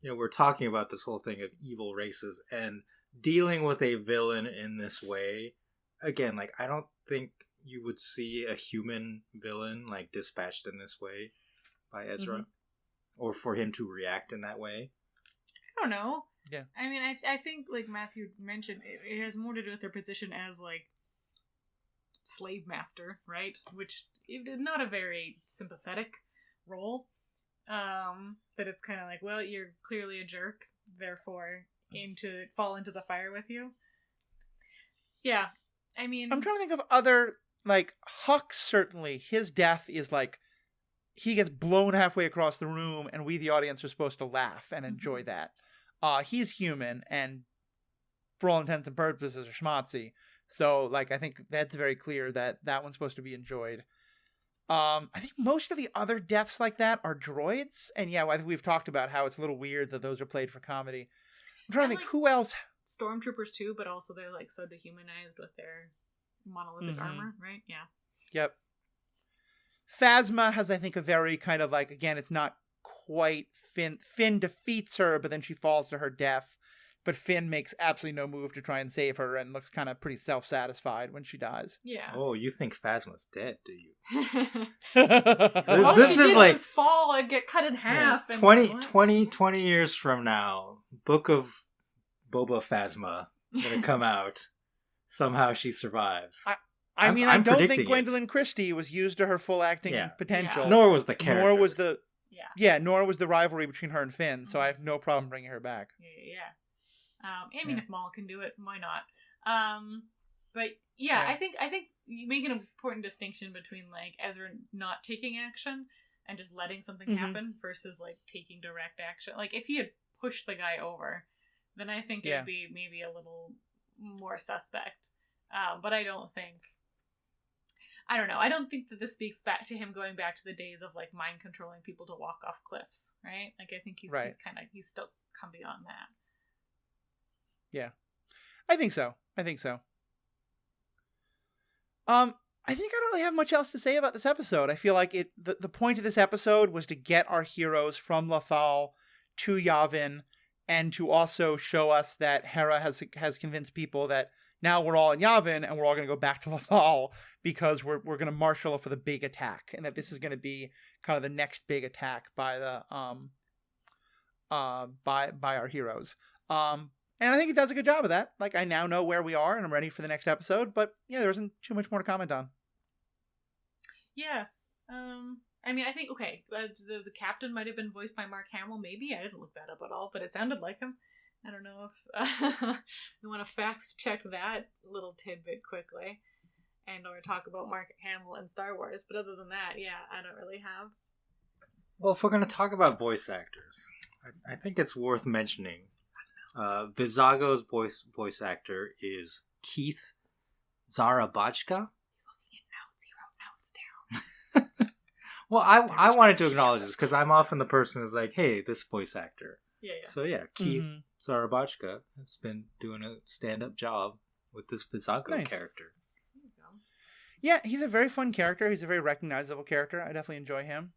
you know, we're talking about this whole thing of evil races, and dealing with a villain in this way, again, like, I don't think you would see a human villain, like, dispatched in this way by Ezra, or for him to react in that way. I don't know. Yeah. I mean, I think, like Matthew mentioned, it has more to do with their position as, like, slave master, right? Which is not a very sympathetic role. That it's kind of like, well, you're clearly a jerk, therefore fall into the fire with you. Yeah, I mean, I'm trying to think of other, like, Hux, certainly his death is like he gets blown halfway across the room, and we the audience are supposed to laugh and enjoy that. He's human, and for all intents and purposes are schmatzy, so like I think that's very clear that one's supposed to be enjoyed. I think most of the other deaths like that are droids, and yeah, I think we've talked about how it's a little weird that those are played for comedy. I'm trying to think, like, who else? Stormtroopers too, but also they're like so dehumanized with their monolithic armor, right? Yeah. Yep. Phasma has, I think, a very kind of like, again, it's not quite Finn. Finn defeats her, but then she falls to her death. But Finn makes absolutely no move to try and save her and looks kind of pretty self-satisfied when she dies. Yeah. Oh, you think Phasma's dead, do you? All this she is did like was fall and get cut in half. Yeah, and 20 years from now, Book of Boba Phasma gonna come out. Somehow she survives. I mean, I don't think predicting Gwendolyn Christie was used to her full acting potential. Yeah. Nor was the character. Nor was the nor was the rivalry between her and Finn. So I have no problem bringing her back. Yeah. I mean, if Maul can do it, why not? But yeah, I think you make an important distinction between like Ezra not taking action and just letting something happen versus like taking direct action. Like if he had pushed the guy over, then I think it'd be maybe a little more suspect. But I don't know. I don't think that this speaks back to him going back to the days of like mind controlling people to walk off cliffs, right? Like I think he's still come beyond that. Yeah, I think so. I think I think I don't really have much else to say about this episode. I feel like the point of this episode was to get our heroes from Lothal to Yavin, and to also show us that Hera has convinced people that now we're all in Yavin and we're all going to go back to Lothal because we're going to marshal for the big attack, and that this is going to be kind of the next big attack by the by our heroes. And I think it does a good job of that. Like, I now know where we are and I'm ready for the next episode, but yeah, there isn't too much more to comment on. Yeah. I mean, I think, okay, the captain might have been voiced by Mark Hamill, maybe. I didn't look that up at all, but it sounded like him. I don't know if we want to fact check that little tidbit quickly or talk about Mark Hamill and Star Wars. But other than that, yeah, I don't really have. Well, if we're going to talk about voice actors, I think it's worth mentioning. Vizago's voice actor is Keith Zarabajka. He's looking at notes. He wrote notes down. Well, I wanted to acknowledge this because I'm often the person who's like, hey, this voice actor. Yeah. So yeah, Keith Zarabajka has been doing a stand-up job with this Vizago character. There you go. Yeah, he's a very fun character. He's a very recognizable character. I definitely enjoy him.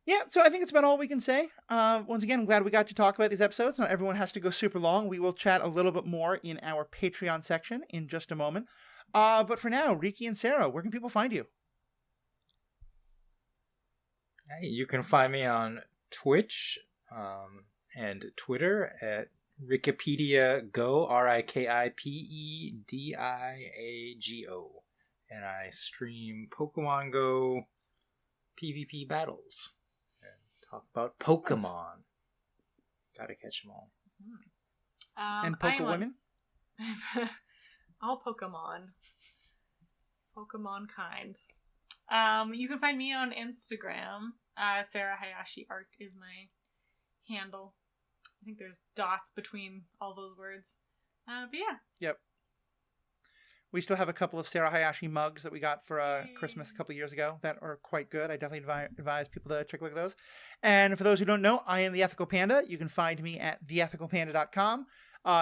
Yeah, so I think it's about all we can say. Once again, I'm glad we got to talk about these episodes. Not everyone has to go super long. We will chat a little bit more in our Patreon section in just a moment. But for now, Riki and Sarah, where can people find you? Hey, you can find me on Twitch and Twitter at Wikipedia Go, RIKIPEDIAGO. And I stream Pokemon Go PvP battles. Talk about Pokemon. Gotta catch them all. And Women? All Pokemon. Pokemon kind. You can find me on Instagram. Sarah Hayashi Art is my handle. I think there's dots between all those words. But yeah. Yep. We still have a couple of Sarah Hayashi mugs that we got for Christmas a couple of years ago that are quite good. I definitely advise people to check a look at those. And for those who don't know, I am the Ethical Panda. You can find me at theethicalpanda.com.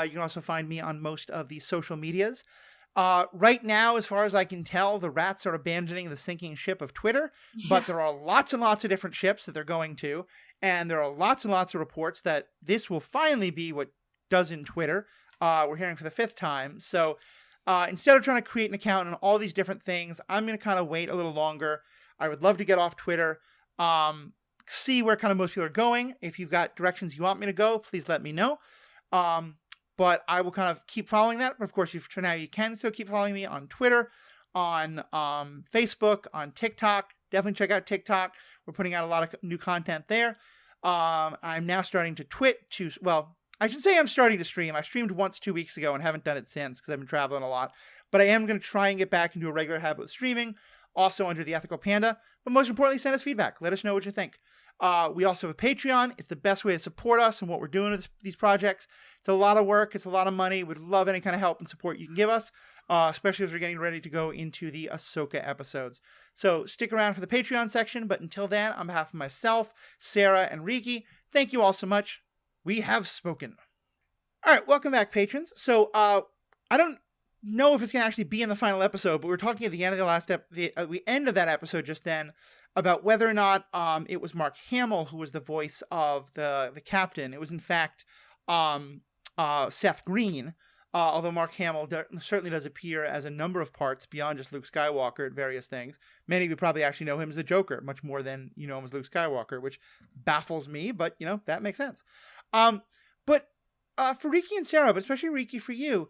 You can also find me on most of the social medias. Right now, as far as I can tell, the rats are abandoning the sinking ship of Twitter, but there are lots and lots of different ships that they're going to, and there are lots and lots of reports that this will finally be what does in Twitter. We're hearing for the 5th time. So instead of trying to create an account and all these different things, I'm going to kind of wait a little longer. I would love to get off Twitter, see where kind of most people are going. If you've got directions you want me to go, please let me know. But I will kind of keep following that. But of course, for now, you can still keep following me on Twitter, on Facebook, on TikTok. Definitely check out TikTok. We're putting out a lot of new content there. I'm now starting to I should say I'm starting to stream. I streamed once 2 weeks ago and haven't done it since because I've been traveling a lot. But I am going to try and get back into a regular habit of streaming, also under the Ethical Panda. But most importantly, send us feedback. Let us know what you think. We also have a Patreon. It's the best way to support us and what we're doing with these projects. It's a lot of work. It's a lot of money. We'd love any kind of help and support you can give us, especially as we're getting ready to go into the Ahsoka episodes. So stick around for the Patreon section. But until then, on behalf of myself, Sarah, and Riki, thank you all so much. We have spoken. All right, welcome back, patrons. So I don't know if it's going to actually be in the final episode, but we were talking at the end of the end of that episode just then about whether or not it was Mark Hamill who was the voice of the captain. It was in fact Seth Green, although Mark Hamill certainly does appear as a number of parts beyond just Luke Skywalker at various things. Many of you probably actually know him as the Joker, much more than you know him as Luke Skywalker, which baffles me, but that makes sense. But for Riki and Sarah, but especially Riki for you,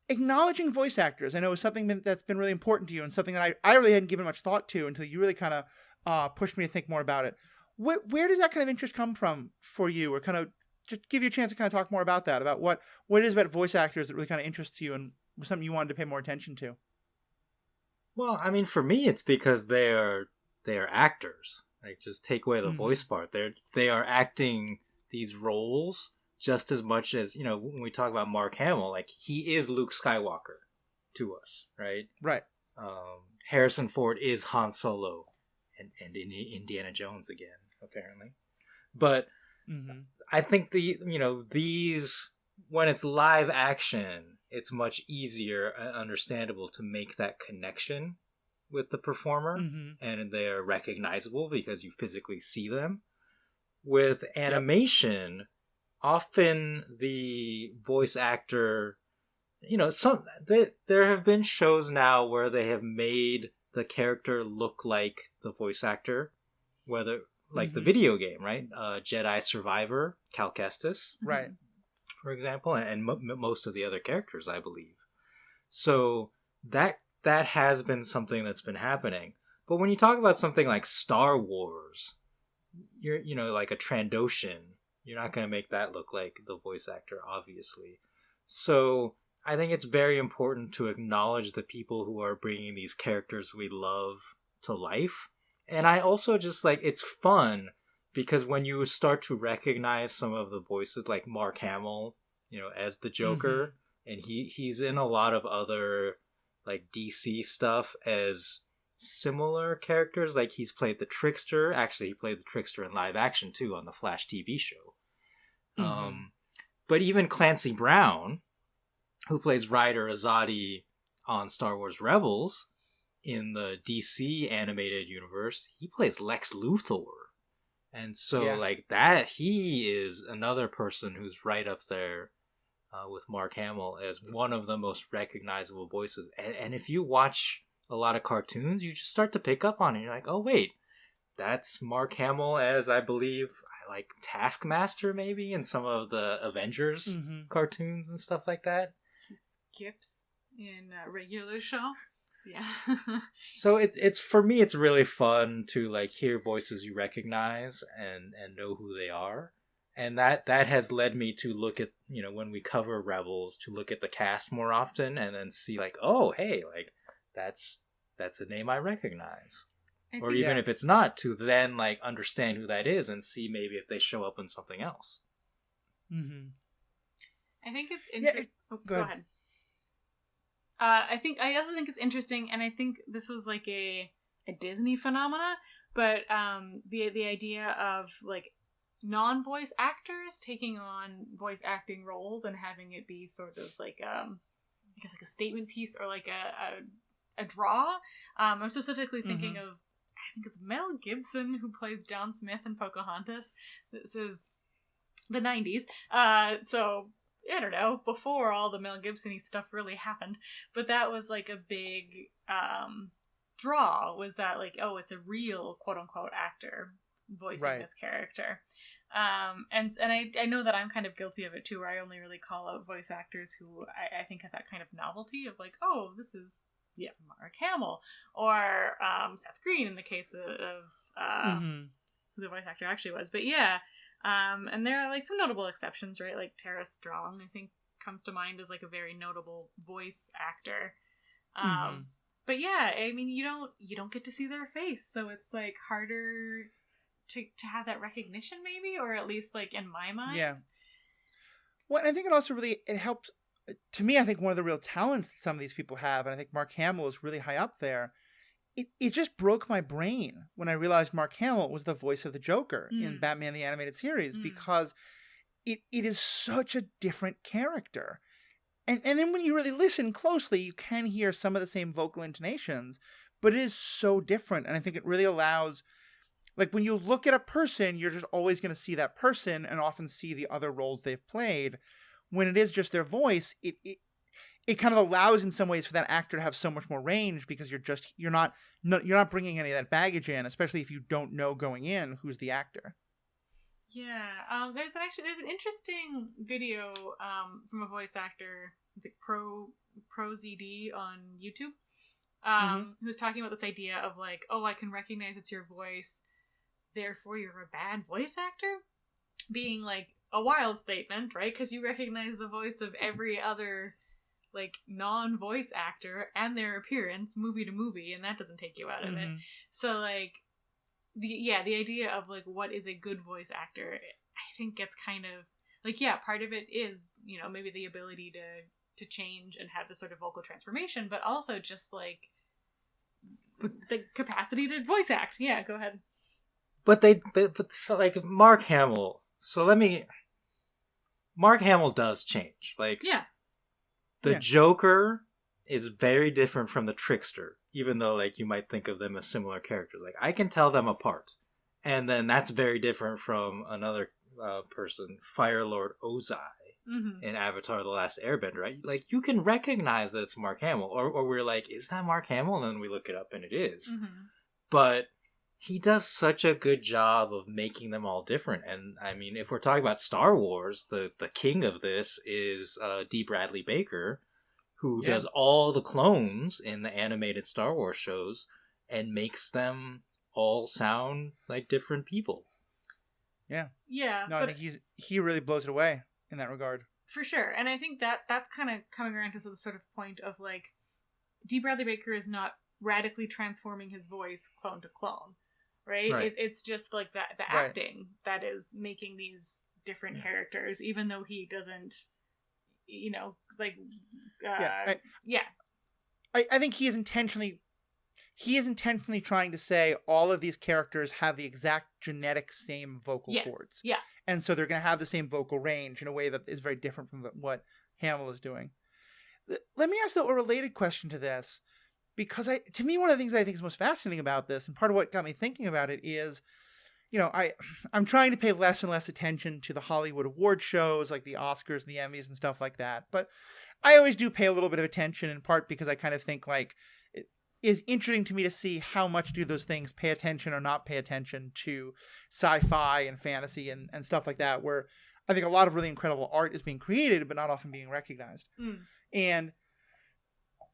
acknowledging voice actors, I know is something that's been really important to you and something that I really hadn't given much thought to until you really kind of pushed me to think more about it. Where does that kind of interest come from for you, or kind of just give you a chance to kind of talk more about that, about what it is about voice actors that really kind of interests you and was something you wanted to pay more attention to? Well, I mean, for me, it's because they are actors. Like, just take away the voice part. They are acting these roles just as much as, when we talk about Mark Hamill, like, he is Luke Skywalker to us, right? Right. Harrison Ford is Han Solo and Indiana Jones again, apparently. But I think these, when it's live action, it's much easier and understandable to make that connection with the performer, and they're recognizable because you physically see them. With animation, often the voice actor, there have been shows now where they have made the character look like the voice actor, whether like the video game, right? Jedi Survivor, Cal Kestis, right, for example, and most of the other characters, I believe. So that that has been something that's been happening. But when you talk about something like Star Wars, like a Trandoshan, you're not going to make that look like the voice actor, obviously. So I think it's very important to acknowledge the people who are bringing these characters we love to life. And I also just it's fun because when you start to recognize some of the voices, like Mark Hamill, as the Joker, and he's in a lot of other DC stuff as similar characters. Like he's played the Trickster. Actually, he played the Trickster in live action too on the Flash TV show. But even Clancy Brown, who plays Ryder Azadi on Star Wars Rebels in the DC animated universe, he plays Lex Luthor. And so that, he is another person who's right up there with Mark Hamill as one of the most recognizable voices. And if you watch a lot of cartoons, you just start to pick up on it. You're like, oh wait, that's Mark Hamill as, I believe, Taskmaster maybe in some of the Avengers cartoons and stuff like that. He skips in a regular show. Yeah. So it's for me, it's really fun to hear voices you recognize and know who they are. And that has led me to look at, when we cover Rebels, to look at the cast more often and then see oh, hey, that's a name I recognize. Or even if it's not, to then understand who that is and see maybe if they show up in something else. I think it's interesting. Go ahead. I also think it's interesting, and I think this was a Disney phenomena, but the idea of non-voice actors taking on voice acting roles and having it be sort of I guess a statement piece or a draw. I'm specifically thinking of, I think it's Mel Gibson who plays John Smith in Pocahontas. This is the 90s. So I don't know, before all the Mel Gibson-y stuff really happened. But that was a big draw, was that oh, it's a real quote-unquote actor voicing this character. And I know that I'm kind of guilty of it too, where I only really call out voice actors who I think have that kind of novelty of oh, this is Mark Hamill or Seth Green in the case of who the voice actor actually was. But and there are some notable exceptions, right? Tara Strong, I think, comes to mind as a very notable voice actor. But I mean, you don't get to see their face, so it's harder to have that recognition, maybe, or at least in my mind. Yeah. Well, I think it also it helps. To me, I think one of the real talents some of these people have, and I think Mark Hamill is really high up there. It just broke my brain when I realized Mark Hamill was the voice of the Joker in Batman the Animated Series, because it is such a different character. And then when you really listen closely, you can hear some of the same vocal intonations, but it is so different. And I think it really allows, when you look at a person, you're just always going to see that person and often see the other roles they've played. When it is just their voice, it kind of allows in some ways for that actor to have so much more range, because you're not bringing any of that baggage in, especially if you don't know going in who's the actor. Yeah, there's an interesting video from a voice actor, ProZD on YouTube, who's talking about this idea of oh, I can recognize it's your voice, therefore you're a bad voice actor, being a wild statement, right? Because you recognize the voice of every other non-voice actor and their appearance movie to movie, and that doesn't take you out of it. So the idea of what is a good voice actor, I think gets kind of part of it is maybe the ability to change and have this sort of vocal transformation, but also just the capacity to voice act. Yeah, go ahead. But so Mark Hamill. So Mark Hamill does change. The Joker is very different from the Trickster, even though you might think of them as similar characters. I can tell them apart. And then that's very different from another person, Fire Lord Ozai in Avatar: The Last Airbender, right? You can recognize that it's Mark Hamill, or we're is that Mark Hamill? And then we look it up and it is. But he does such a good job of making them all different. And I mean, if we're talking about Star Wars, the king of this is D. Bradley Baker, who does all the clones in the animated Star Wars shows and makes them all sound like different people. Yeah. Yeah. No, I think he really blows it away in that regard. For sure. And I think that's kind of coming around to the sort of point of like, D. Bradley Baker is not radically transforming his voice clone to clone, right? It's just like the acting that is making these different characters, even though he doesn't, like, I think he is intentionally trying to say all of these characters have the exact genetic same vocal cords. Yeah. And so they're going to have the same vocal range in a way that is very different from what Hamill is doing. Let me ask, though, a related question to this, because to me, one of the things I think is most fascinating about this, and part of what got me thinking about it is, I'm trying to pay less and less attention to the Hollywood award shows, like the Oscars and the Emmys and stuff like that. But I always do pay a little bit of attention, in part because I kind of think, like, it is interesting to me to see how much do those things pay attention or not pay attention to sci-fi and fantasy and stuff like that, where I think a lot of really incredible art is being created, but not often being recognized. And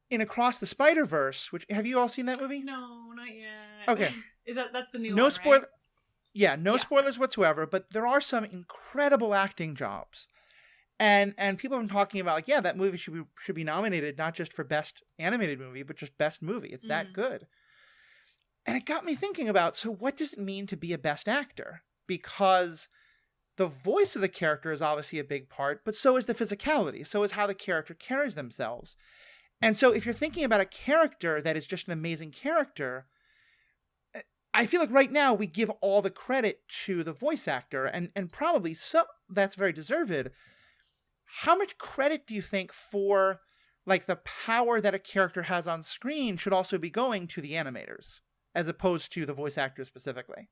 in Across the Spider-Verse, which, have you all seen that movie? No, not yet. Okay. That's the new no one, spoiler. right? Yeah, no spoilers whatsoever, but there are some incredible acting jobs. And people have been talking about, like, that movie should be nominated not just for best animated movie, but just best movie. It's that good. And it got me thinking about, so what does it mean to be a best actor? Because the voice of the character is obviously a big part, but so is the physicality. So is how the character carries themselves. And so if you're thinking about a character that is just an amazing character, I feel like right now we give all the credit to the voice actor, and probably so that's very deserved. How much credit do you think for, like, the power that a character has on screen should also be going to the animators, as opposed to the voice actor specifically?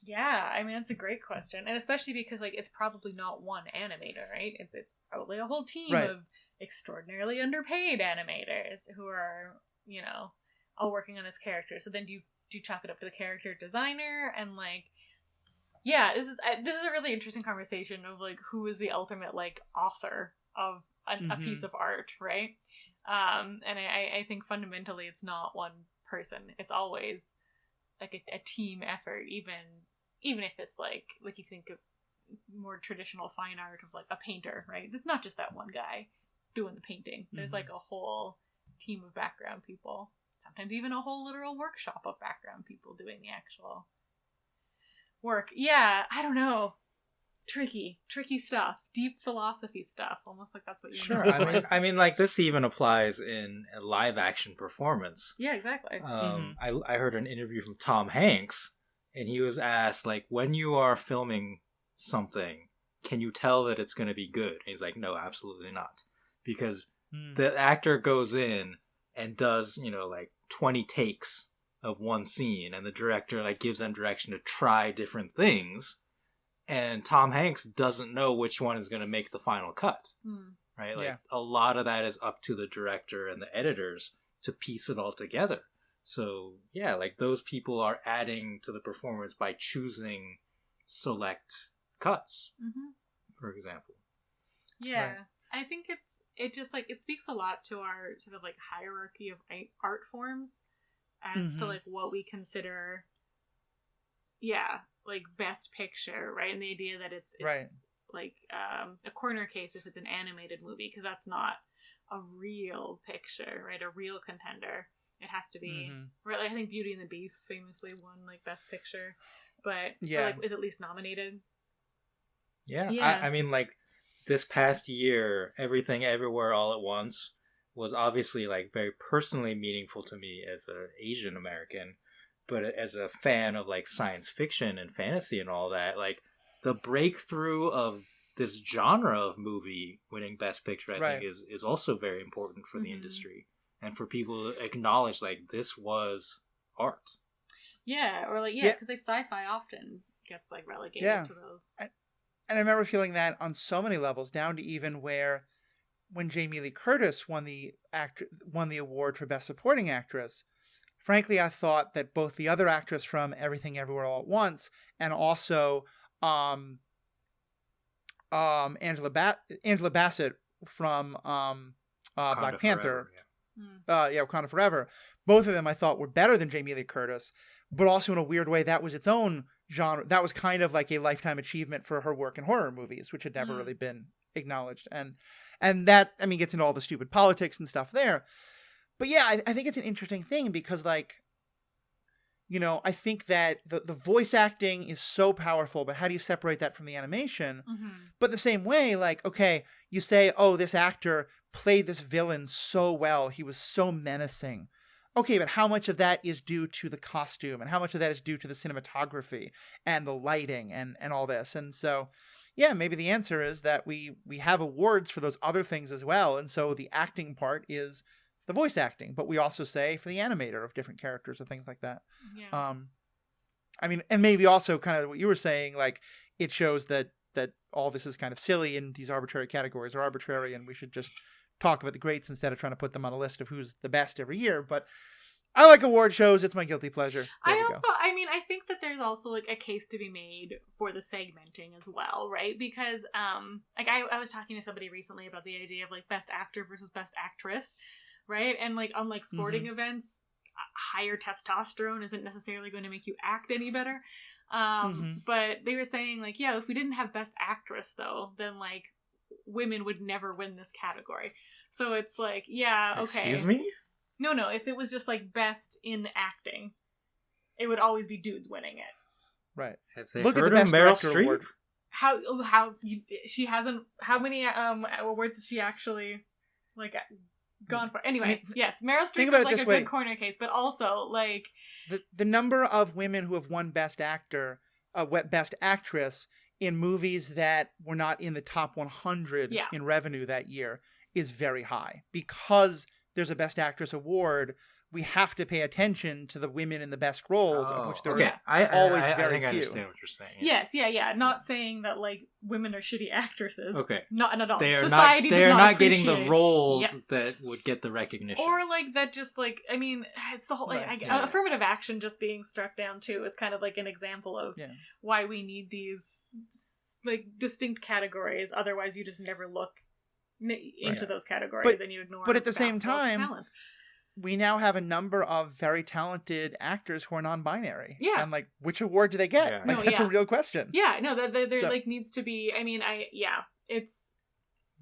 Yeah, I mean, that's a great question. And especially because, like, it's probably not one animator, right? It's probably a whole team of extraordinarily underpaid animators who are, all working on this character. So then do you chalk it up to the character designer? And, like, this is a really interesting conversation of, like, who is the ultimate, like, author of a piece of art, right? And I think fundamentally it's not one person. It's always, like, a team effort, even if it's like you think of more traditional fine art of, like, a painter, right? It's not just that one guy doing the painting. There's like a whole team of background people, sometimes even a whole literal workshop of background people doing the actual work. Yeah, I don't know. Tricky stuff. Deep philosophy stuff. Almost like that's what you're Sure. I mean, like, this even applies in a live action performance. Yeah, exactly. I heard an interview from Tom Hanks, and he was asked, like, when you are filming something, can you tell that it's going to be good? And he's like, no, absolutely not. Because the actor goes in and does, like 20 takes of one scene, and the director, like, gives them direction to try different things, and Tom Hanks doesn't know which one is going to make the final cut. Right? Like, a lot of that is up to the director and the editors to piece it all together. So, yeah, like, those people are adding to the performance by choosing select cuts, for example. Yeah. Right. I think it just, like, it speaks a lot to our sort of, like, hierarchy of art forms as to, like, what we consider, like, best picture, right? And the idea that it's like, a corner case if it's an animated movie, because that's not a real picture, right? A real contender. It has to be, right? Like, I think Beauty and the Beast famously won, like, best picture, but like, is at least nominated. Yeah. I mean, like, this past year, Everything Everywhere All at Once was obviously, like, very personally meaningful to me as an Asian American, but as a fan of, like, science fiction and fantasy and all that, like, the breakthrough of this genre of movie winning Best Picture, I think, is also very important for the industry, and for people to acknowledge, like, this was art. Yeah, or, like, because like, sci-fi often gets, like, relegated to those. And I remember feeling that on so many levels, down to even where, when Jamie Lee Curtis won the award for Best Supporting Actress, frankly, I thought that both the other actress from Everything Everywhere All at Once and also Angela Bassett from Wakanda Black Panther. Forever, Wakanda Forever. Both of them I thought were better than Jamie Lee Curtis, but also in a weird way that was its own genre. That was kind of like a lifetime achievement for her work in horror movies, which had never really been acknowledged. And that, I mean, gets into all the stupid politics and stuff there. But yeah, I think it's an interesting thing because, like, you know, I think that the voice acting is so powerful, but how do you separate that from the animation? But the same way, like, okay, you say, oh, this actor played this villain so well. He was so menacing. Okay, but how much of that is due to the costume and how much of that is due to the cinematography and the lighting and all this? And so, yeah, maybe the answer is that we have awards for those other things as well. And so the acting part is the voice acting, but we also say for the animator of different characters and things like that. Yeah. I mean, and maybe also kind of what you were saying, like it shows that all this is kind of silly and these arbitrary categories are arbitrary and we should just talk about the greats instead of trying to put them on a list of who's the best every year. But I like award shows. It's my guilty pleasure. I think that there's also like a case to be made for the segmenting as well, right? Because like I was talking to somebody recently about the idea of like best actor versus best actress, right? And like on like sporting events, higher testosterone isn't necessarily going to make you act any better. But they were saying like, yeah, if we didn't have best actress though, then like women would never win this category. So it's like, yeah, okay. Excuse me? No, if it was just like best in acting, it would always be dudes winning it. Right. Look at the best Meryl Streep award. How she hasn't, how many awards has she actually like gone for? Anyway, yes, Meryl Streep is like a good corner case, but also like the number of women who have won best actor, best actress in movies that were not in the top 100 in revenue that year is very high. Because there's a best actress award, we have to pay attention to the women in the best roles, of which there are always very few. I think I understand what you're saying. Yes, not saying that like women are shitty actresses. Okay, not at all. They are Society they are not getting appreciate the roles that would get the recognition, or like that. Just like, I mean, it's the whole affirmative action just being struck down too is kind of like an example of why we need these like distinct categories. Otherwise, you just never look into those categories and you ignore. But at the same time, we now have a number of very talented actors who are non-binary. Yeah. And like, which award do they get? Yeah. Like, that's a real question. Yeah, no, there like needs to be, I mean, it's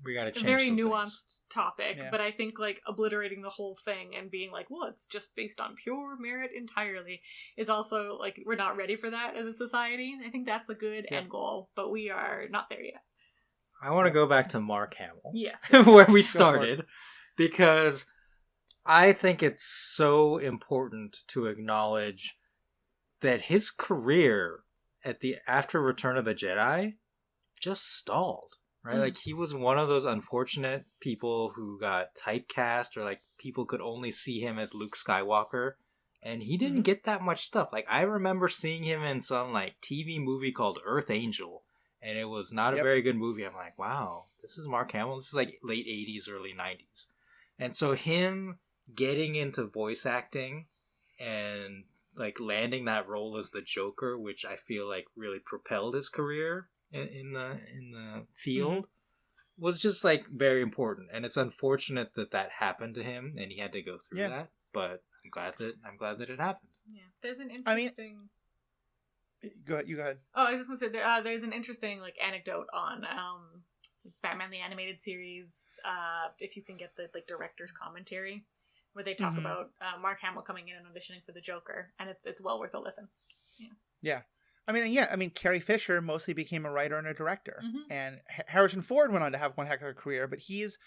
we gotta change a very some nuanced topic, but I think like obliterating the whole thing and being like, well, it's just based on pure merit entirely is also like, we're not ready for that as a society. I think that's a good end goal, but we are not there yet. I want to go back to Mark Hamill. Yes. Where we started, because I think it's so important to acknowledge that his career after Return of the Jedi just stalled, right? Like, he was one of those unfortunate people who got typecast, or like people could only see him as Luke Skywalker, and he didn't get that much stuff. Like, I remember seeing him in some like TV movie called Earth Angel, and it was not a very good movie. I'm like, wow, this is Mark Hamill. This is like late 80s, early 90s. And so him getting into voice acting and like landing that role as the Joker, which I feel like really propelled his career in the field, was just like very important. And it's unfortunate that happened to him and he had to go through that. But I'm glad that it happened. Yeah, there's an interesting. Go ahead. Oh, I was just gonna say there's an interesting like anecdote on Batman the Animated Series. If you can get the like director's commentary, where they talk about Mark Hamill coming in and auditioning for the Joker, and it's well worth a listen. Yeah. I mean, Carrie Fisher mostly became a writer and a director, and Harrison Ford went on to have one heck of a career. But he's,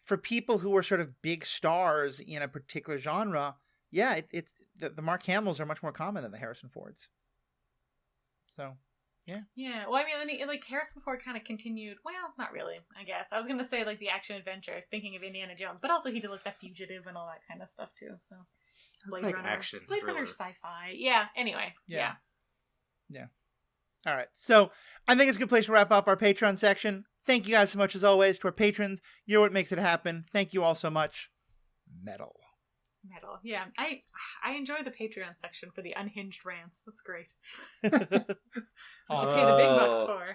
for people who are sort of big stars in a particular genre, it's the Mark Hamills are much more common than the Harrison Fords. So, yeah. Yeah. Well, I mean, like Harrison Ford kind of continued. Well, not really. I guess I was gonna say like the action adventure, thinking of Indiana Jones, but also he did like The Fugitive and all that kind of stuff too. So, Blade like Runner, action, Blade Runner, sci-fi. Yeah. Anyway. Yeah. All right. So I think it's a good place to wrap up our Patreon section. Thank you guys so much as always to our patrons. You're what makes it happen. Thank you all so much. Metal. Yeah, I enjoy the Patreon section for the unhinged rants. That's great. That's what you pay the big bucks for.